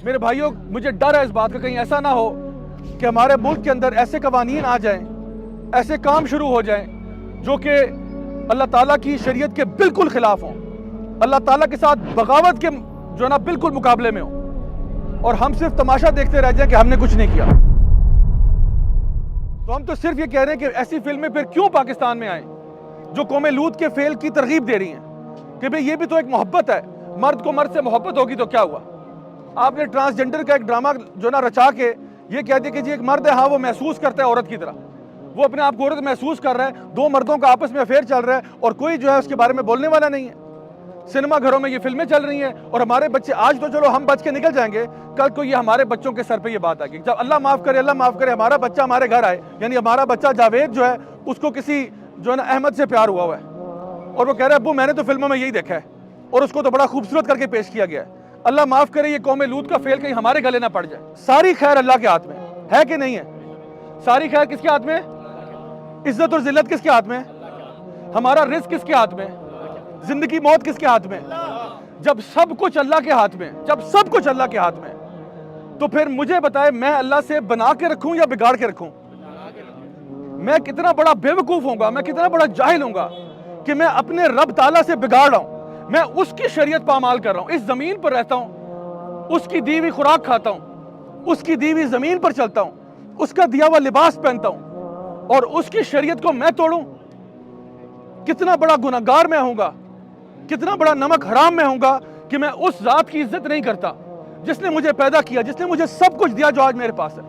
میرے بھائیوں مجھے ڈر ہے اس بات کا کہیں ایسا نہ ہو کہ ہمارے ملک کے اندر ایسے قوانین آ جائیں، ایسے کام شروع ہو جائیں جو کہ اللہ تعالیٰ کی شریعت کے بالکل خلاف ہوں، اللہ تعالیٰ کے ساتھ بغاوت کے جو ہے نا بالکل مقابلے میں ہوں، اور ہم صرف تماشا دیکھتے رہ جائیں کہ ہم نے کچھ نہیں کیا۔ تو ہم تو صرف یہ کہہ رہے ہیں کہ ایسی فلمیں پھر کیوں پاکستان میں آئیں جو قوم لوط کے فعل کی ترغیب دے رہی ہیں کہ بھئی یہ بھی تو ایک محبت ہے، مرد کو مرد سے محبت ہوگی تو کیا ہوا؟ آپ نے ٹرانسجنڈر کا ایک ڈرامہ جو نا رچا کے یہ کہہ دیا کہ جی ایک مرد ہے، ہاں وہ محسوس کرتا ہے عورت کی طرح، وہ اپنے آپ کو عورت محسوس کر رہا ہے، دو مردوں کا آپس میں افیئر چل رہا ہے اور کوئی جو ہے اس کے بارے میں بولنے والا نہیں ہے۔ سنیما گھروں میں یہ فلمیں چل رہی ہیں اور ہمارے بچے آج تو چلو ہم بچ کے نکل جائیں گے، کل کو یہ ہمارے بچوں کے سر پہ یہ بات آئے گی۔ جب اللہ معاف کرے ہمارا بچہ ہمارے گھر آئے، یعنی ہمارا بچہ جاوید جو ہے اس کو کسی جو ہے نا احمد سے پیار ہوا ہے اور وہ کہہ رہا ہے ابو میں نے تو فلموں میں یہی دیکھا ہے اور اس کو تو بڑا خوبصورت کر کے پیش کیا گیا ہے۔ اللہ معاف کرے یہ قوم لوط کا فعل کہیں ہمارے گلے نہ پڑ جائے۔ ساری خیر اللہ کے ہاتھ میں ہے کہ نہیں ہے؟ ساری خیر کس کے ہاتھ میں؟ عزت اور ذلت کس کے ہاتھ میں؟ ہمارا رزق کس کے ہاتھ میں؟ زندگی موت کس کے ہاتھ میں؟ جب سب کچھ اللہ کے ہاتھ میں، جب سب کچھ اللہ کے ہاتھ میں، تو پھر مجھے بتائے میں اللہ سے بنا کے رکھوں یا بگاڑ کے رکھوں؟ میں کتنا بڑا بے وقوف ہوں گا، میں کتنا بڑا جاہل ہوں گا کہ میں اپنے رب تعالیٰ سے بگاڑ رہا ہوں۔ میں اس کی شریعت پامال کر رہا ہوں، اس زمین پر رہتا ہوں، اس کی دی ہوئی خوراک کھاتا ہوں، اس کی دی ہوئی زمین پر چلتا ہوں، اس کا دیا ہوا لباس پہنتا ہوں اور اس کی شریعت کو میں توڑوں؟ کتنا بڑا گناہگار میں ہوں گا، کتنا بڑا نمک حرام میں ہوں گا کہ میں اس ذات کی عزت نہیں کرتا جس نے مجھے پیدا کیا، جس نے مجھے سب کچھ دیا جو آج میرے پاس ہے،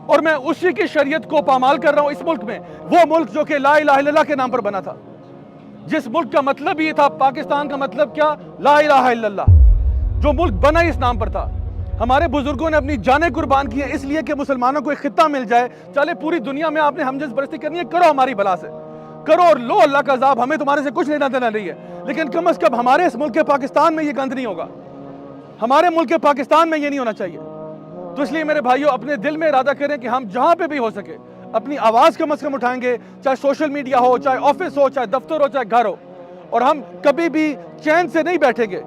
اور میں اسی کی شریعت کو پامال کر رہا ہوں اس ملک میں، وہ ملک جو کہ لا الہ الا اللہ کے نام پر بنا تھا، جس ملک کا مطلب یہ تھا، پاکستان کا مطلب کیا؟ لا الہ الا اللہ، جو ملک بنا ہی اس نام پر تھا۔ ہمارے بزرگوں نے اپنی جانیں قربان کی ہیں اس لیے کہ مسلمانوں کو ایک خطہ مل جائے، چلے پوری دنیا میں آپ نے ہم جنس پرستی کرنی ہے، کرو ہماری بلا سے، کرو اور لو اللہ کا عذاب، ہمیں تمہارے سے کچھ لینا دینا نہیں ہے، لیکن کم از کم ہمارے اس ملک پاکستان میں یہ گند نہیں ہوگا، ہمارے ملک پاکستان میں یہ نہیں ہونا چاہیے۔ تو اس لیے میرے بھائیوں اپنے دل میں ارادہ کریں کہ ہم جہاں پہ بھی ہو سکے اپنی آواز کم از کم اٹھائیں گے، چاہے سوشل میڈیا ہو، چاہے آفس ہو، چاہے دفتر ہو، چاہے گھر ہو، اور ہم کبھی بھی چین سے نہیں بیٹھیں گے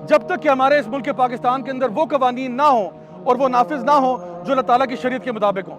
جب تک کہ ہمارے اس ملک پاکستان کے اندر وہ قوانین نہ ہوں اور وہ نافذ نہ ہوں جو اللہ تعالیٰ کی شریعت کے مطابق ہوں۔